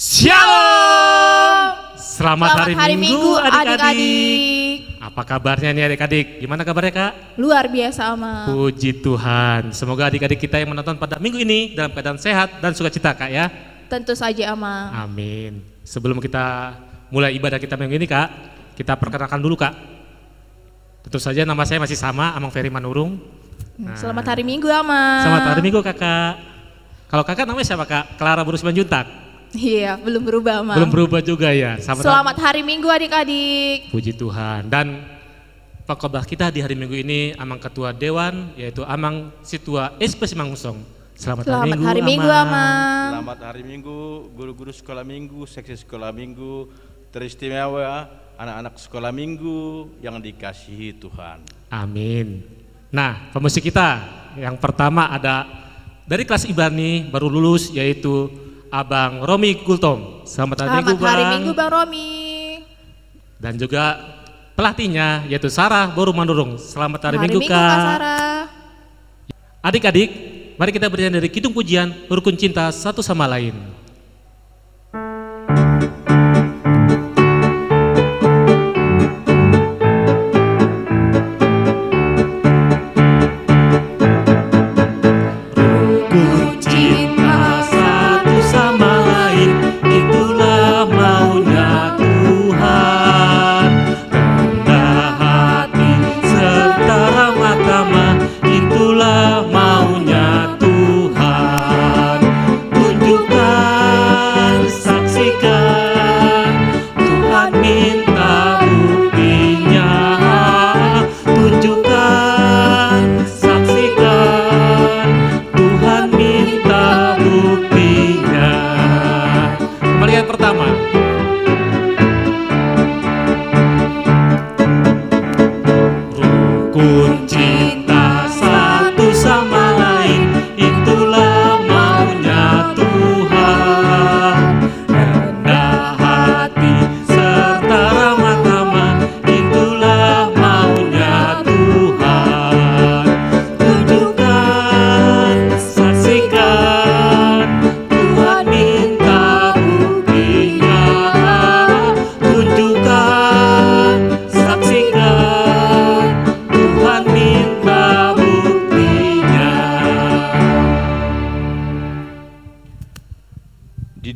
Shalom. Selamat hari Minggu adik-adik. Apa kabarnya nih adik-adik? Gimana kabarnya Kak? Luar biasa Ama. Puji Tuhan. Semoga adik-adik kita yang menonton pada minggu ini dalam keadaan sehat dan sukacita Kak ya. Tentu saja Ama. Amin. Sebelum kita mulai ibadah kita minggu ini Kak, kita perkenalkan dulu Kak. Tentu saja nama saya masih sama, Amang Ferry Manurung. Selamat hari Minggu Ama. Selamat hari Minggu Kakak. Kalau Kakak namanya siapa Kak? Clara Buru Simanjuntak. Iya, belum berubah Ama. Belum berubah juga ya. Selamat hari Minggu adik-adik. Puji Tuhan. Dan pengkhotbah kita di hari Minggu ini Amang Ketua Dewan, yaitu Amang Situa SP Simanggusong. Selamat hari Minggu Amang. Selamat hari Minggu, guru-guru sekolah minggu, seksi sekolah minggu, teristimewa anak-anak sekolah minggu yang dikasihi Tuhan. Amin. Nah, pemusik kita yang pertama ada dari kelas Ibrani baru lulus, yaitu Abang Romi Gultom. Selamat hari Minggu Bang. Hari Minggu Bang Romi. Dan juga pelatihnya yaitu Sarah Boru Mandurung. Selamat hari Minggu Kak. Sarah. Adik-adik, mari kita bernyanyi dari Kidung Pujian Rukun Cinta Satu Sama Lain.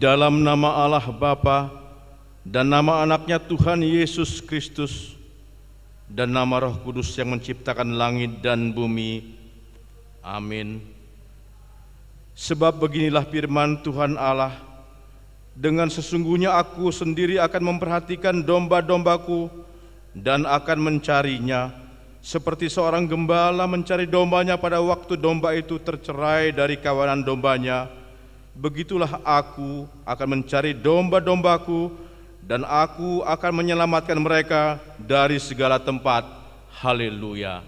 Dalam nama Allah Bapa dan nama anaknya Tuhan Yesus Kristus dan nama Roh Kudus yang menciptakan langit dan bumi. Amin. Sebab beginilah firman Tuhan Allah, dengan sesungguhnya aku sendiri akan memperhatikan domba-dombaku dan akan mencarinya, seperti seorang gembala mencari dombanya pada waktu domba itu tercerai dari kawanan dombanya. Begitulah aku akan mencari domba-dombaku dan aku akan menyelamatkan mereka dari segala tempat. Haleluya.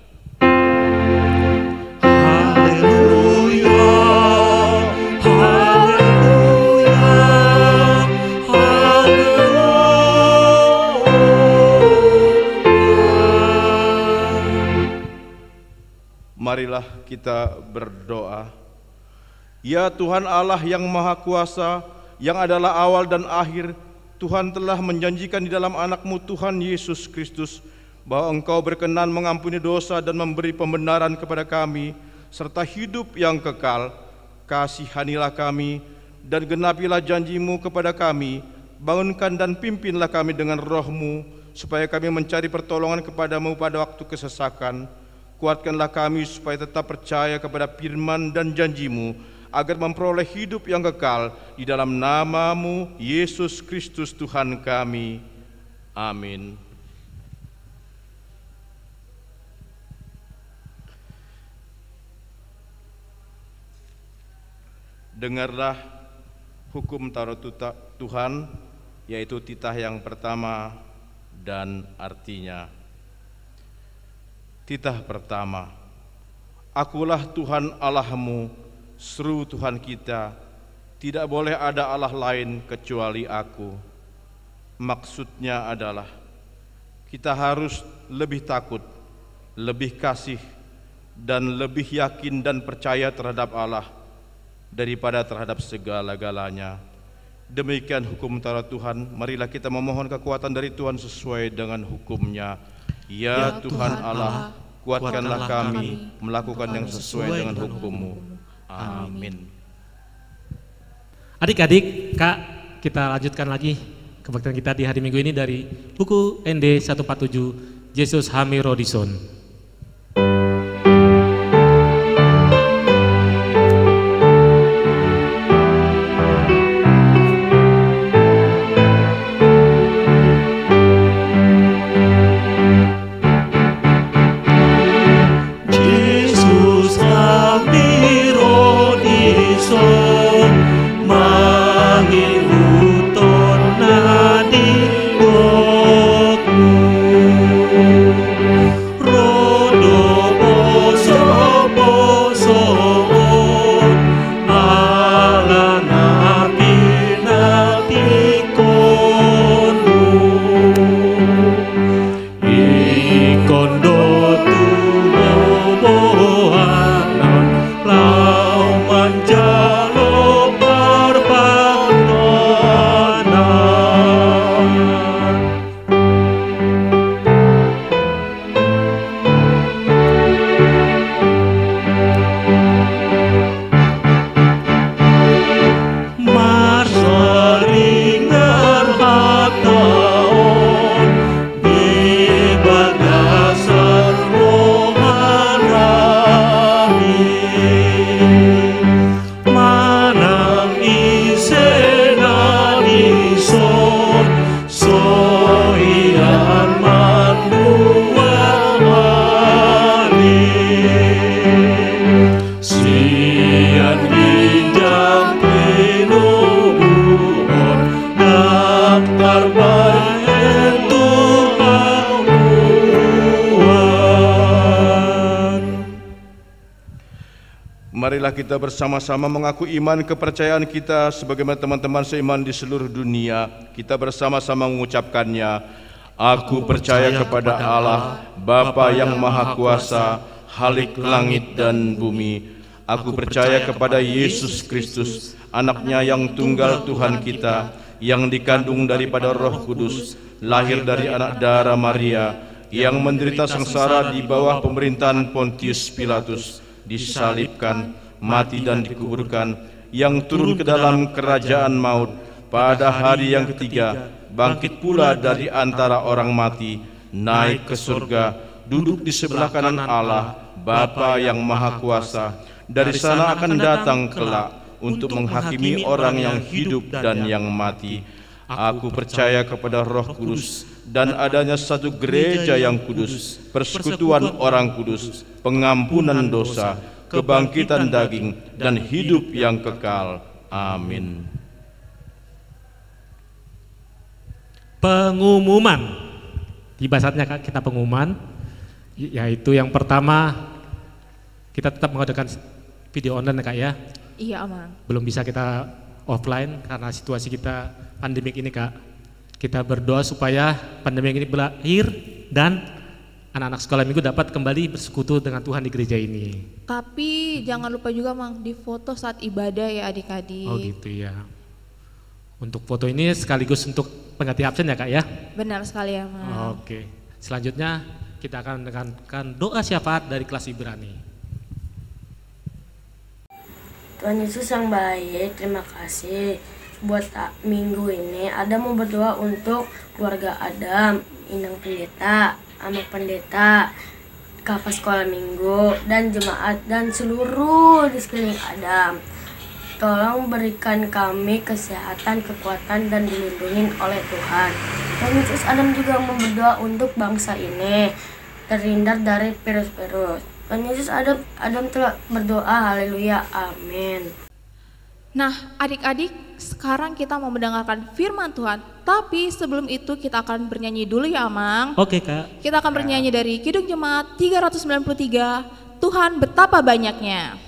Haleluya. Haleluya. Haleluya. Marilah kita berdoa. Ya Tuhan Allah yang Maha Kuasa, yang adalah awal dan akhir, Tuhan telah menjanjikan di dalam anak-Mu Tuhan Yesus Kristus bahwa Engkau berkenan mengampuni dosa dan memberi pembenaran kepada kami, serta hidup yang kekal. Kasihanilah kami dan genapilah janji-Mu kepada kami, bangunkan dan pimpinlah kami dengan Roh-Mu, supaya kami mencari pertolongan kepada-Mu pada waktu kesesakan. Kuatkanlah kami supaya tetap percaya kepada firman dan janji-Mu, agar memperoleh hidup yang kekal di dalam nama-Mu, Yesus Kristus Tuhan kami. Amin. Dengarlah hukum Taurat Tuhan, yaitu titah yang pertama dan artinya. Titah pertama, Akulah Tuhan Allahmu, seru Tuhan kita, tidak boleh ada Allah lain kecuali Aku. Maksudnya adalah kita harus lebih takut, lebih kasih, dan lebih yakin dan percaya terhadap Allah daripada terhadap segala-galanya. Demikian hukum Taurat Tuhan, marilah kita memohon kekuatan dari Tuhan sesuai dengan hukum-Nya. Ya Tuhan Allah, kuatkanlah kami melakukan yang sesuai dengan hukum-Mu. Amin. Adik-adik, Kak, kita lanjutkan lagi kebaktian kita di hari Minggu ini dari buku ND 147, Yesus Hami Rodison. Marilah kita bersama-sama mengaku iman kepercayaan kita sebagaimana teman-teman seiman di seluruh dunia. Kita bersama-sama mengucapkannya. Aku percaya kepada Allah, Bapa yang Maha Kuasa, Khalik langit dan bumi. Aku percaya kepada Yesus Kristus, Anak-Nya yang tunggal Tuhan kita, yang dikandung daripada Roh Kudus, lahir dari anak darah Maria, yang menderita sengsara di bawah pemerintahan Pontius Pilatus, disalibkan, mati dan dikuburkan, yang turun ke dalam kerajaan maut, pada hari yang ketiga bangkit pula dari antara orang mati, naik ke surga, duduk di sebelah kanan Allah, Bapa yang Maha Kuasa. Dari sana akan datang kelak untuk menghakimi orang yang hidup dan yang mati. Aku percaya kepada Roh Kudus dan adanya satu gereja yang kudus, persekutuan orang kudus, pengampunan dosa, kebangkitan daging, dan hidup yang kekal. Amin. Pengumuman. Tiba saatnya Kak, kita pengumuman, yaitu yang pertama, kita tetap mengadakan video online Kak ya. Iya Amang. Belum bisa kita offline karena situasi kita pandemik ini Kak. Kita berdoa supaya pandemik ini berakhir dan anak-anak sekolah minggu dapat kembali bersekutu dengan Tuhan di gereja ini. Tapi jangan lupa juga Mang, difoto saat ibadah ya adik-adik. Oh gitu ya. Untuk foto ini sekaligus untuk pengganti absen ya Kak ya? Benar sekali ya Mang. Oke. Selanjutnya kita akan mendengarkan doa syafaat dari kelas Ibrani. Tuhan Yesus yang baik, terima kasih buat minggu ini. Adam mau berdoa untuk keluarga Adam, Inang Pendeta, Amak Pendeta, kakak sekolah minggu, dan jemaat dan seluruh di sekeliling Adam. Tolong berikan kami kesehatan, kekuatan, dan dilindungi oleh Tuhan. Tuhan Yesus, Adam juga mau berdoa untuk bangsa ini terhindar dari virus-virus. Tuhan Yesus, Adam telah berdoa, haleluya, amin. Nah adik-adik, sekarang kita mau mendengarkan firman Tuhan. Tapi sebelum itu kita akan bernyanyi dulu ya Amang. Oke Kak. Kita akan bernyanyi dari Kidung Jemaat 393, Tuhan betapa banyaknya.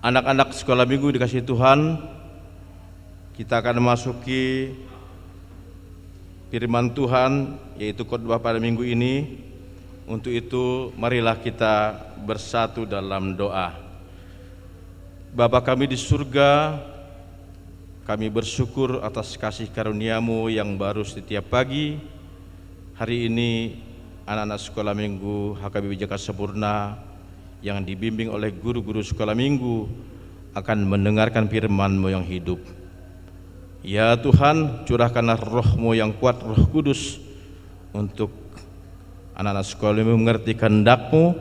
Anak-anak sekolah minggu dikasih Tuhan, kita akan memasuki firman Tuhan, yaitu khotbah pada minggu ini. Untuk itu marilah kita bersatu dalam doa. Bapa kami di surga, kami bersyukur atas kasih karunia-Mu yang baru setiap pagi. Hari ini anak-anak sekolah minggu HKBP Jakarta Sempurna yang dibimbing oleh guru-guru sekolah minggu akan mendengarkan firman-Mu yang hidup. Ya Tuhan, curahkanlah Roh-Mu yang kuat, Roh Kudus, untuk anak-anak sekolah minggu mengerti kehendak-Mu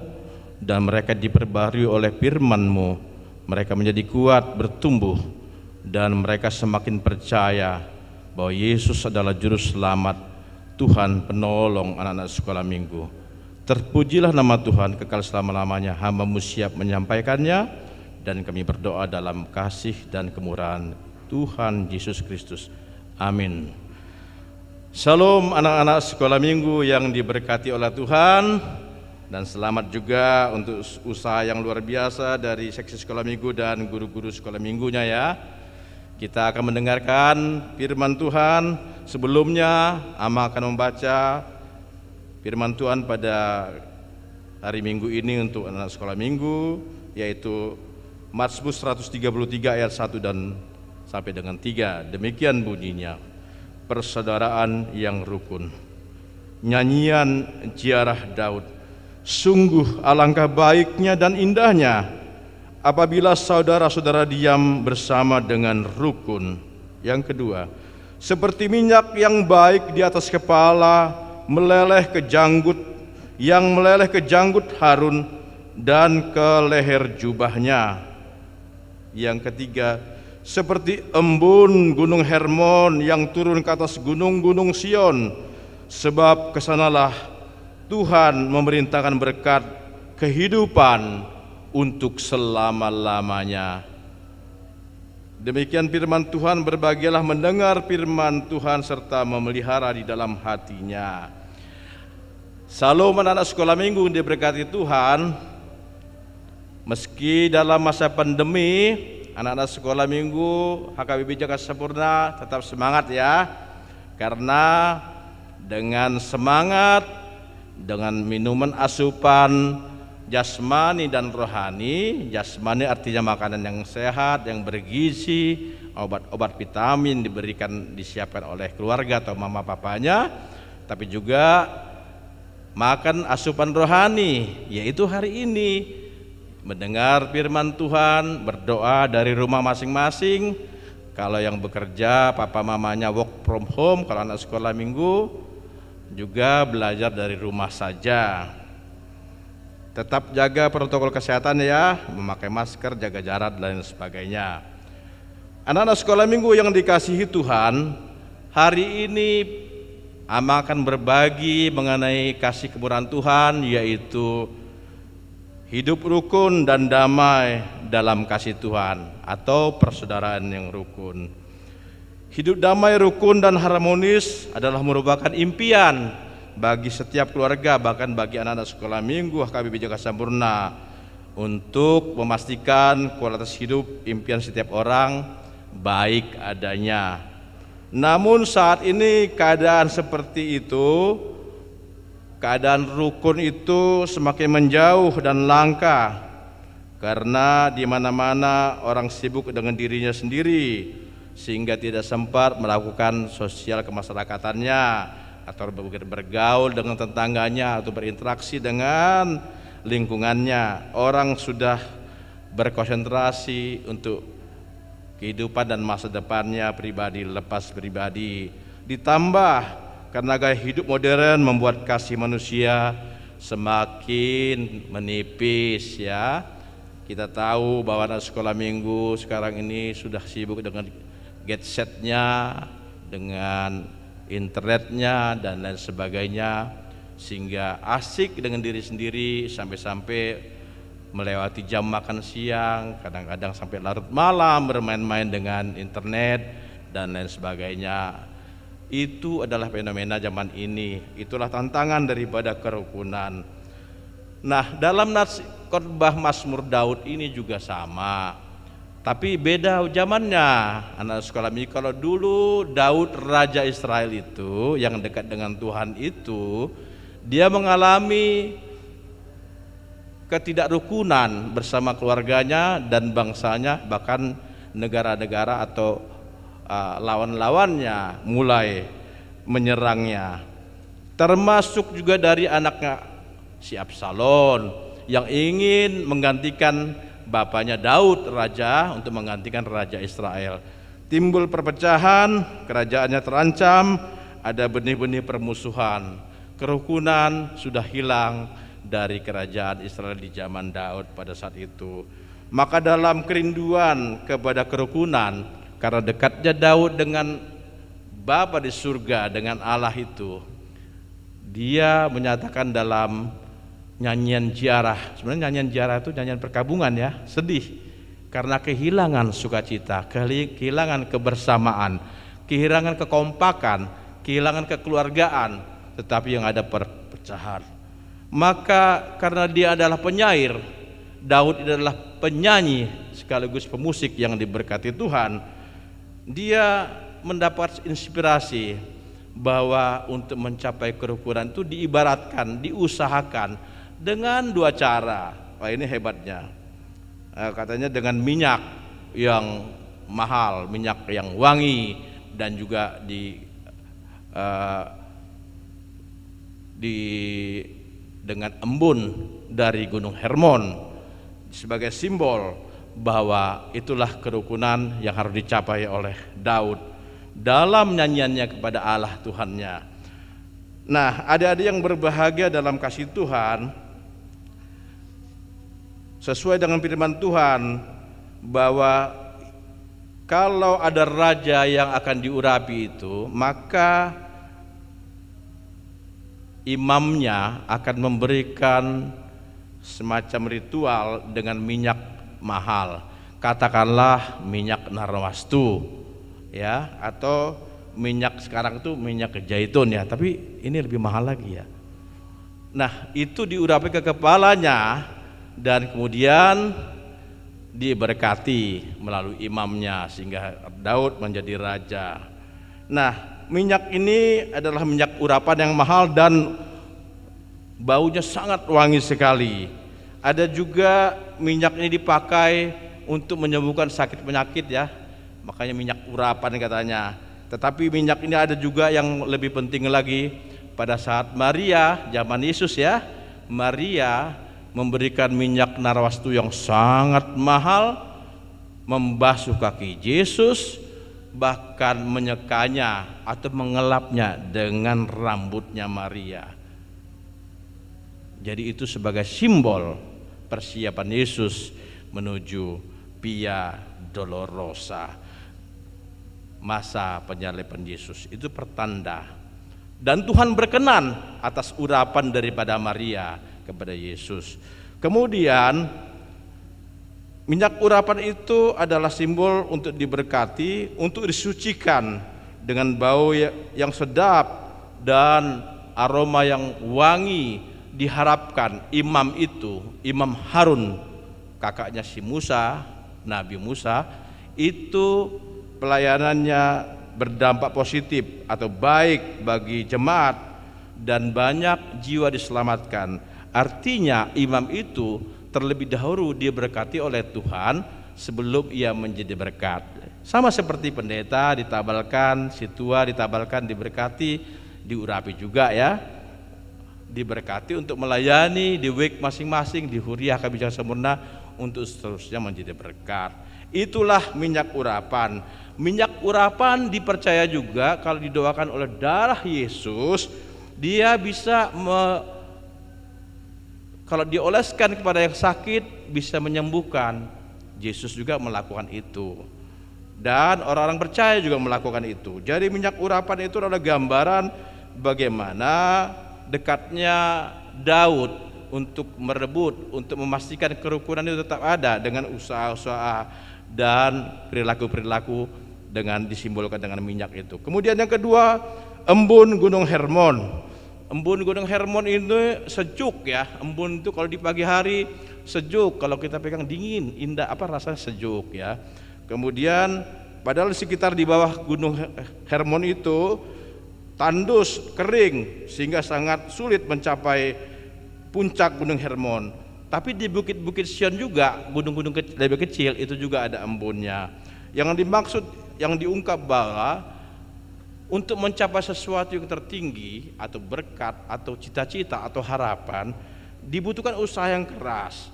dan mereka diperbarui oleh firman-Mu. Mereka menjadi kuat, bertumbuh, dan mereka semakin percaya bahwa Yesus adalah Juru Selamat, Tuhan penolong anak-anak sekolah minggu. Terpujilah nama Tuhan kekal selama-lamanya. Hamba-Mu siap menyampaikannya, dan kami berdoa dalam kasih dan kemurahan Tuhan Yesus Kristus. Amin. Shalom anak-anak sekolah minggu yang diberkati oleh Tuhan, dan selamat juga untuk usaha yang luar biasa dari seksi sekolah minggu dan guru-guru sekolah minggunya ya. Kita akan mendengarkan firman Tuhan. Sebelumnya Ama akan membaca firman Tuhan pada hari Minggu ini untuk anak sekolah minggu, yaitu Mazmur 133 ayat 1 dan sampai dengan 3. Demikian bunyinya: persaudaraan yang rukun. Nyanyian ziarah Daud. Sungguh alangkah baiknya dan indahnya apabila saudara-saudara diam bersama dengan rukun. Yang kedua, seperti minyak yang baik di atas kepala meleleh ke janggut, yang meleleh ke janggut Harun dan ke leher jubahnya. Yang ketiga, seperti embun gunung Hermon yang turun ke atas gunung-gunung Sion, sebab kesanalah Tuhan memerintahkan berkat kehidupan untuk selama-lamanya. Demikian firman Tuhan. Berbahagialah mendengar firman Tuhan serta memelihara di dalam hatinya. Salam anak-anak sekolah minggu diberkati Tuhan. Meski dalam masa pandemi, anak-anak sekolah minggu HKBP Jakarta Sempurna tetap semangat ya. Karena dengan semangat, dengan minuman asupan jasmani dan rohani. Jasmani artinya makanan yang sehat, yang bergizi, obat-obat vitamin disiapkan oleh keluarga atau mama papanya. Tapi juga makan asupan rohani, yaitu hari ini mendengar firman Tuhan, berdoa dari rumah masing-masing. Kalau yang bekerja, papa mamanya work from home. Kalau anak sekolah minggu juga belajar dari rumah saja. Tetap jaga protokol kesehatan ya, memakai masker, jaga jarak dan lain sebagainya. Anak-anak sekolah minggu yang dikasihi Tuhan, hari ini Ama akan berbagi mengenai kasih kemurahan Tuhan, yaitu hidup rukun dan damai dalam kasih Tuhan atau persaudaraan yang rukun. Hidup damai, rukun dan harmonis adalah merupakan impian bagi setiap keluarga, bahkan bagi anak-anak sekolah minggu HKBP Jakarta Sempurna, untuk memastikan kualitas hidup impian setiap orang baik adanya. Namun saat ini keadaan seperti itu, keadaan rukun itu semakin menjauh dan langka, karena di mana-mana orang sibuk dengan dirinya sendiri sehingga tidak sempat melakukan sosial kemasyarakatannya atau bergaul dengan tetangganya atau berinteraksi dengan lingkungannya. Orang sudah berkonsentrasi untuk kehidupan dan masa depannya pribadi, lepas pribadi. Ditambah karena gaya hidup modern membuat kasih manusia semakin menipis ya. Kita tahu bahwa anak sekolah minggu sekarang ini sudah sibuk dengan gadgetnya, dengan internetnya dan lain sebagainya, sehingga asik dengan diri sendiri sampai-sampai melewati jam makan siang, kadang-kadang sampai larut malam bermain-main dengan internet dan lain sebagainya. Itu adalah fenomena zaman ini. Itulah tantangan daripada kerukunan. Nah, dalam khotbah Mazmur Daud ini juga sama. Tapi beda zamannya, anak sekolah minggu. Kalau dulu Daud Raja Israel itu yang dekat dengan Tuhan itu, dia mengalami ketidakrukunan bersama keluarganya dan bangsanya, bahkan negara-negara atau lawan-lawannya mulai menyerangnya. Termasuk juga dari anaknya si Absalom yang ingin menggantikan bapaknya Daud raja untuk menggantikan raja Israel. Timbul perpecahan, kerajaannya terancam, ada benih-benih permusuhan. Kerukunan sudah hilang dari kerajaan Israel di zaman Daud pada saat itu. Maka dalam kerinduan kepada kerukunan, karena dekatnya Daud dengan Bapa di surga, dengan Allah itu, dia menyatakan dalam nyanyian ziarah. Sebenarnya nyanyian ziarah itu nyanyian perkabungan ya, sedih karena kehilangan sukacita, kehilangan kebersamaan, kehilangan kekompakan, kehilangan kekeluargaan, tetapi yang ada perpecahan. Maka karena dia adalah penyair, Daud adalah penyanyi sekaligus pemusik yang diberkati Tuhan, dia mendapat inspirasi bahwa untuk mencapai kerukunan itu diibaratkan, diusahakan dengan dua cara. Wah, ini hebatnya. Katanya dengan minyak yang mahal, minyak yang wangi, dan juga dengan embun dari Gunung Hermon sebagai simbol bahwa itulah kerukunan yang harus dicapai oleh Daud dalam nyanyiannya kepada Allah Tuhannya. Nah, adik-adik yang berbahagia dalam kasih Tuhan, sesuai dengan firman Tuhan bahwa kalau ada raja yang akan diurapi itu, maka imamnya akan memberikan semacam ritual dengan minyak mahal, katakanlah minyak narwastu ya, atau minyak sekarang itu minyak zaitun ya, tapi ini lebih mahal lagi ya. Nah, itu diurapi ke kepalanya dan kemudian diberkati melalui imamnya sehingga Daud menjadi raja. Nah, minyak ini adalah minyak urapan yang mahal dan baunya sangat wangi sekali. Ada juga minyak ini dipakai untuk menyembuhkan sakit penyakit ya, makanya minyak urapan katanya. Tetapi minyak ini ada juga yang lebih penting lagi. Pada saat Maria, zaman Yesus ya, Maria memberikan minyak narwastu yang sangat mahal, membasuh kaki Yesus, bahkan menyekanya atau mengelapnya dengan rambutnya Maria. Jadi itu sebagai simbol persiapan Yesus menuju Via Dolorosa, masa penyaliban Yesus. Itu pertanda. Dan Tuhan berkenan atas urapan daripada Maria kepada Yesus. Kemudian minyak urapan itu adalah simbol untuk diberkati, untuk disucikan dengan bau yang sedap dan aroma yang wangi. Diharapkan imam itu, Imam Harun, kakaknya si Musa, Nabi Musa, itu pelayanannya berdampak positif atau baik bagi jemaat dan banyak jiwa diselamatkan. Artinya imam itu terlebih dahulu diberkati oleh Tuhan sebelum ia menjadi berkat. Sama seperti pendeta ditabalkan, si tua ditabalkan, diberkati, diurapi juga ya, diberkati untuk melayani di week masing-masing, di huriah kebijakan sempurna untuk seterusnya menjadi berkat. Itulah minyak urapan. Minyak urapan dipercaya juga kalau didoakan oleh darah Yesus, dia bisa kalau dioleskan kepada yang sakit bisa menyembuhkan. Yesus juga melakukan itu. Dan orang-orang percaya juga melakukan itu. Jadi minyak urapan itu adalah gambaran bagaimana dekatnya Daud untuk merebut, untuk memastikan kerukunan itu tetap ada dengan usaha-usaha dan perilaku-perilaku dengan disimbolkan dengan minyak itu. Kemudian yang kedua, embun Gunung Hermon. Embun Gunung Hermon ini sejuk ya. Embun itu kalau di pagi hari sejuk, kalau kita pegang dingin, indah, rasanya sejuk ya. Kemudian padahal sekitar di bawah Gunung Hermon itu tandus, kering, sehingga sangat sulit mencapai puncak Gunung Hermon. Tapi di bukit-bukit Sion juga, gunung-gunung lebih kecil itu juga ada embunnya. Yang dimaksud, yang diungkap bahwa untuk mencapai sesuatu yang tertinggi atau berkat atau cita-cita atau harapan dibutuhkan usaha yang keras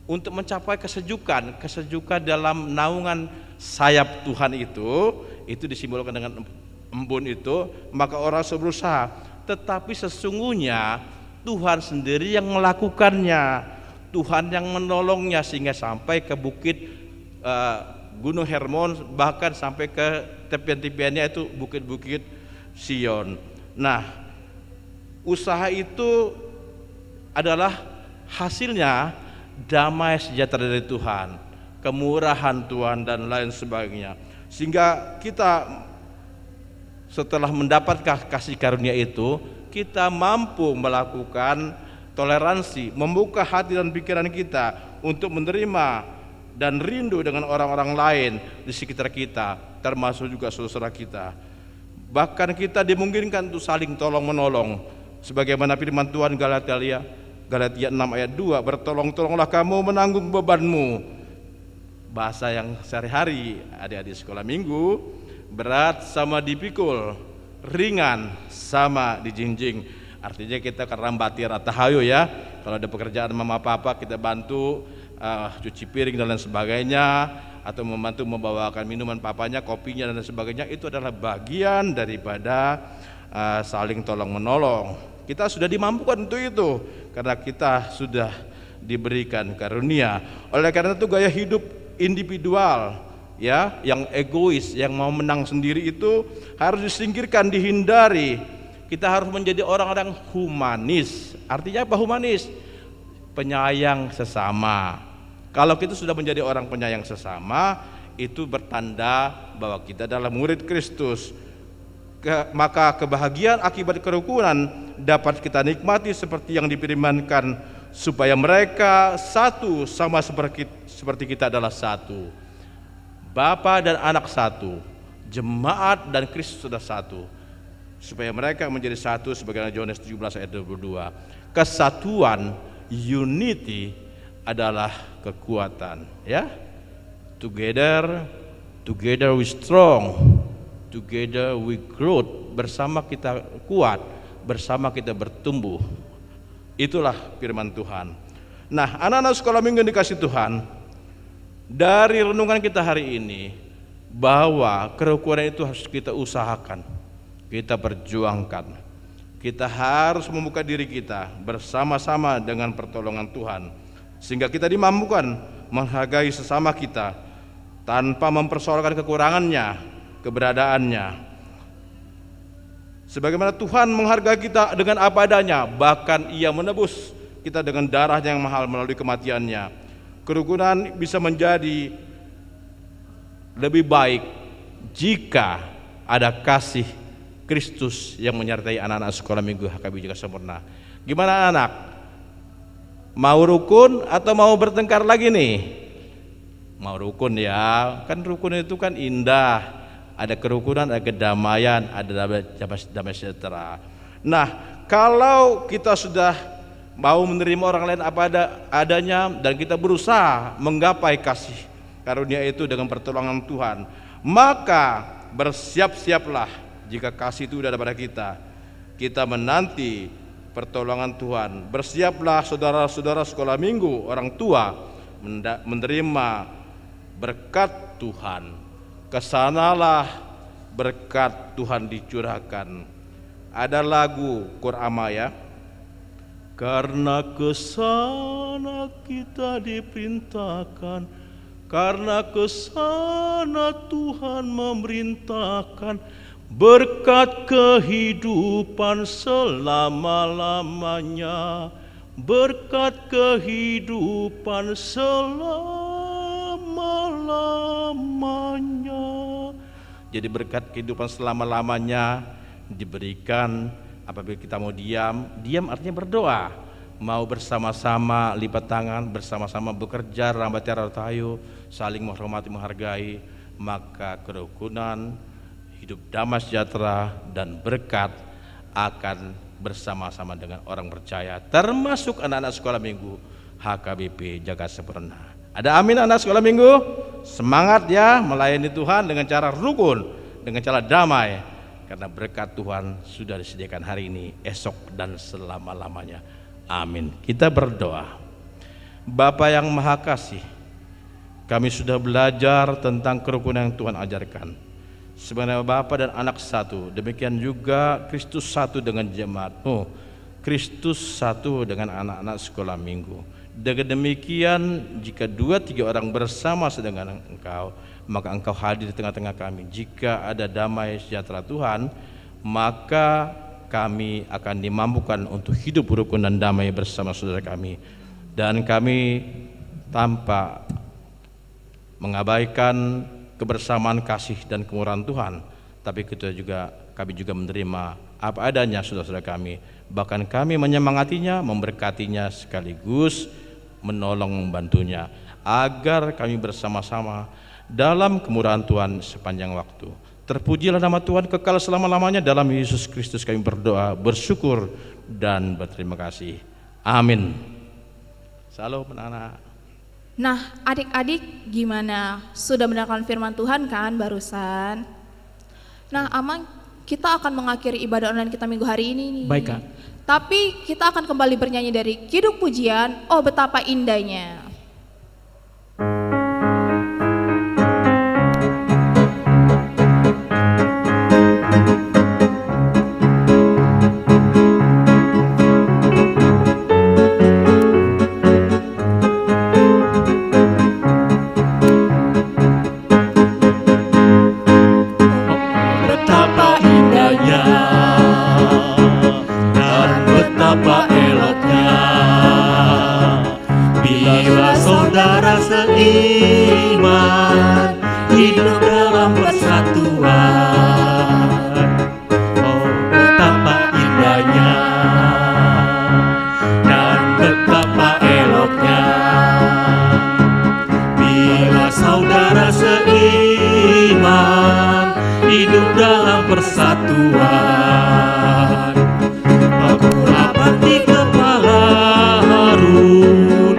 untuk mencapai kesejukan dalam naungan sayap Tuhan itu disimbolkan dengan embun itu, maka orang berusaha, tetapi sesungguhnya Tuhan sendiri yang melakukannya, Tuhan yang menolongnya sehingga sampai ke bukit Gunung Hermon, bahkan sampai ke tepian-tepiannya itu bukit-bukit Sion. Nah, usaha itu adalah hasilnya damai sejahtera dari Tuhan, kemurahan Tuhan dan lain sebagainya. Sehingga kita setelah mendapatkan kasih karunia itu, kita mampu melakukan toleransi, membuka hati dan pikiran kita untuk menerima dan rindu dengan orang-orang lain di sekitar kita, termasuk juga saudara kita. Bahkan kita dimungkinkan untuk saling tolong menolong, sebagaimana firman Tuhan Galatia 6 ayat 2, bertolong-tolonglah kamu menanggung bebanmu. Bahasa yang sehari-hari adik-adik sekolah minggu, berat sama dipikul, ringan sama dijinjing. Artinya kita kerambati ratahayu ya. Kalau ada pekerjaan mama papa kita bantu cuci piring dan lain sebagainya, atau membantu membawakan minuman papanya, kopinya dan lain sebagainya, itu adalah bagian daripada saling tolong menolong. Kita sudah dimampukan untuk itu karena kita sudah diberikan karunia. Oleh karena itu gaya hidup individual ya, yang egois, yang mau menang sendiri itu harus disingkirkan, dihindari. Kita harus menjadi orang-orang humanis. Artinya apa humanis? Penyayang sesama. Kalau kita sudah menjadi orang penyayang sesama, itu bertanda bahwa kita adalah murid Kristus. Maka kebahagiaan akibat kerukunan dapat kita nikmati seperti yang difirmankan, supaya mereka satu sama seperti kita adalah satu. Bapa dan anak satu, jemaat dan Kristus sudah satu, supaya mereka menjadi satu sebagaimana Yohanes 17 ayat 22. Kesatuan, unity adalah kekuatan ya. Together we strong, together we growth. Bersama kita kuat, bersama kita bertumbuh. Itulah firman Tuhan. Nah, anak-anak sekolah minggu yang dikasih Tuhan, dari renungan kita hari ini, bahwa kerukunan itu harus kita usahakan, kita perjuangkan. Kita harus membuka diri kita bersama-sama dengan pertolongan Tuhan, sehingga kita dimampukan menghargai sesama kita tanpa mempersoalkan kekurangannya, keberadaannya. Sebagaimana Tuhan menghargai kita dengan apa adanya, bahkan Ia menebus kita dengan darahnya yang mahal melalui kematiannya. Kerukunan bisa menjadi lebih baik jika ada kasih Kristus yang menyertai anak-anak sekolah minggu HKBP Jakarta Sempurna. Gimana anak? Mau rukun atau mau bertengkar lagi nih? Mau rukun ya, kan rukun itu kan indah. Ada kerukunan, ada kedamaian, ada damai sejahtera. Nah, kalau kita sudah mau menerima orang lain apa adanya dan kita berusaha menggapai kasih karunia itu dengan pertolongan Tuhan, maka bersiap-siaplah jika kasih itu sudah ada pada kita. Kita menanti pertolongan Tuhan. Bersiaplah saudara-saudara sekolah minggu, orang tua, menerima berkat Tuhan. Kesanalah berkat Tuhan dicurahkan. Ada lagu Qur'ama ya. Karena kesana kita diperintahkan, karena kesana Tuhan memerintahkan, berkat kehidupan selama-lamanya, berkat kehidupan selama-lamanya. Jadi berkat kehidupan selama-lamanya diberikan apabila kita mau diam. Diam artinya berdoa. mau bersama-sama lipat tangan, bersama-sama bekerja, rambat tayo, saling menghormati, menghargai, maka kerukunan, hidup damai sejahtera dan berkat akan bersama-sama dengan orang percaya, termasuk anak-anak sekolah minggu HKBP Jagat Sempurna. Ada amin anak sekolah minggu? Semangat ya melayani Tuhan dengan cara rukun, dengan cara damai, karena berkat Tuhan sudah disediakan hari ini, esok dan selama-lamanya. Amin. Kita berdoa. Bapa yang Maha Kasih, kami sudah belajar tentang kerukunan yang Tuhan ajarkan. Sebenarnya Bapa dan Anak satu, demikian juga Kristus satu dengan jemaat-Mu, Kristus satu dengan anak-anak sekolah minggu. Dengan demikian, jika 2-3 orang bersama dengan Engkau, maka Engkau hadir di tengah-tengah kami. Jika ada damai sejahtera Tuhan, maka kami akan dimampukan untuk hidup rukun dan damai bersama saudara kami. Dan kami tanpa mengabaikan kebersamaan kasih dan kemurahan Tuhan, tapi kami juga menerima apa adanya saudara-saudara kami. Bahkan kami menyemangatinya, memberkatinya, sekaligus menolong membantunya, agar kami bersama-sama dalam kemurahan Tuhan sepanjang waktu. Terpujilah nama Tuhan kekal selama-lamanya. Dalam Yesus Kristus kami berdoa, bersyukur dan berterima kasih. Amin. Salam anak-anak. Nah, adik-adik gimana? Sudah mendengarkan firman Tuhan kan barusan? Nah, Amang, kita akan mengakhiri ibadah online kita minggu hari ini nih. Baik, Kak. Tapi kita akan kembali bernyanyi dari Kidung Pujian, Oh Betapa Indahnya. Betapa eloknya bila saudara seiman hidup dalam persatuan. Oh, betapa indahnya dan betapa eloknya bila saudara seiman hidup dalam persatuan. Di kepala Harun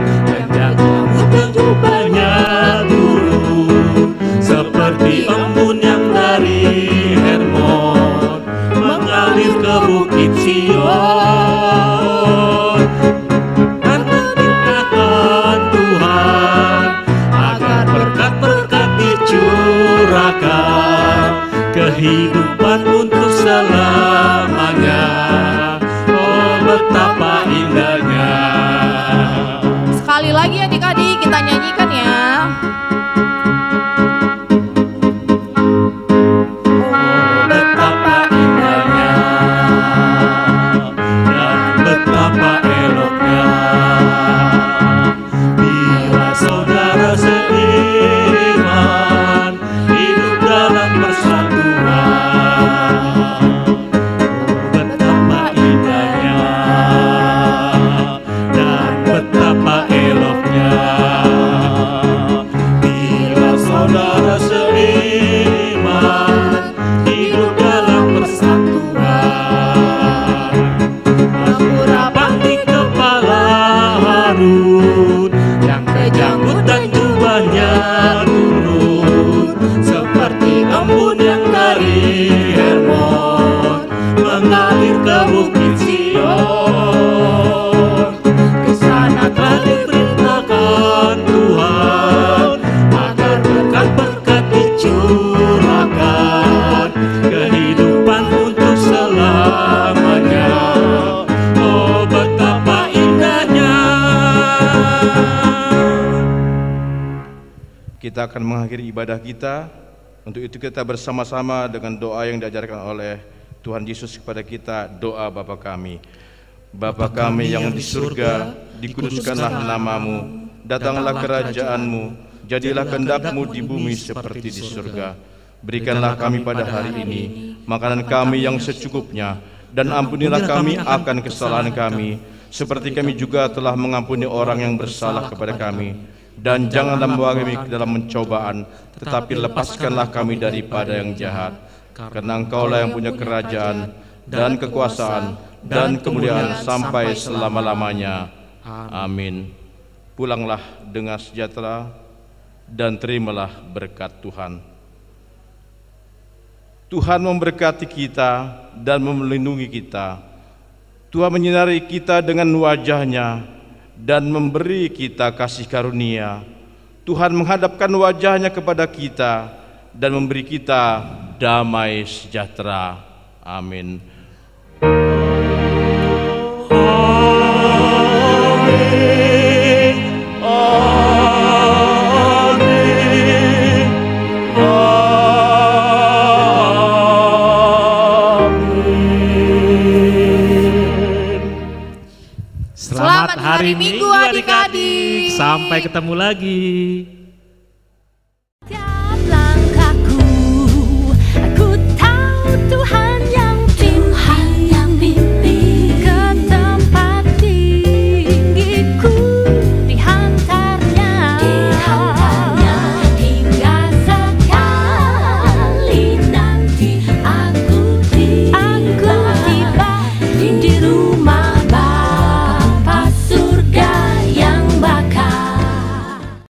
dan rambut jubahnya turun seperti embun yang dari Hermon mengalir ke bukit Sion. Dan perintahkan Tuhan agar berkat-berkat dicurahkan, kehidupan untuk selamanya. Betapa indahnya. Sekali lagi adik-adik kita nyanyikan ya. Oh, betapa indahnya dan betapa eloknya bila saudara seiman hidup dalam persatuan. Betapa eloknya bila saudara seiman hidup dalam persatuan. Berapang di kepala Harun yang kejanggut dan jubahnya turun seperti embun yang dari Hermon mengalir ke bukit Sion. Telah diperintahkan Tuhan agar berkat-berkat dicurahkan, kehidupan untuk selamanya. Oh, betapa indahnya. Kita akan mengakhiri ibadah kita. Untuk itu kita bersama-sama dengan doa yang diajarkan oleh Tuhan Yesus kepada kita, doa Bapa kami. Bapa kami yang di surga, dikuduskanlah namamu, datanglah kerajaan-Mu, jadilah kehendak-Mu di bumi seperti di surga. Berikanlah kami pada hari ini makanan kami yang secukupnya, dan ampunilah kami akan kesalahan kami, seperti kami juga telah mengampuni orang yang bersalah kepada kami. Dan janganlah membawa kami ke dalam pencobaan, tetapi lepaskanlah kami daripada yang jahat. Karena Engkaulah yang punya kerajaan dan kekuasaan dan kemuliaan sampai selama-lamanya. Amin. Pulanglah dengan sejahtera dan terimalah berkat Tuhan. Tuhan memberkati kita dan melindungi kita. Tuhan menyinari kita dengan wajah-Nya dan memberi kita kasih karunia. Tuhan menghadapkan wajah-Nya kepada kita dan memberi kita damai sejahtera. Amin. Selamat hari Minggu adik-adik. Sampai ketemu lagi.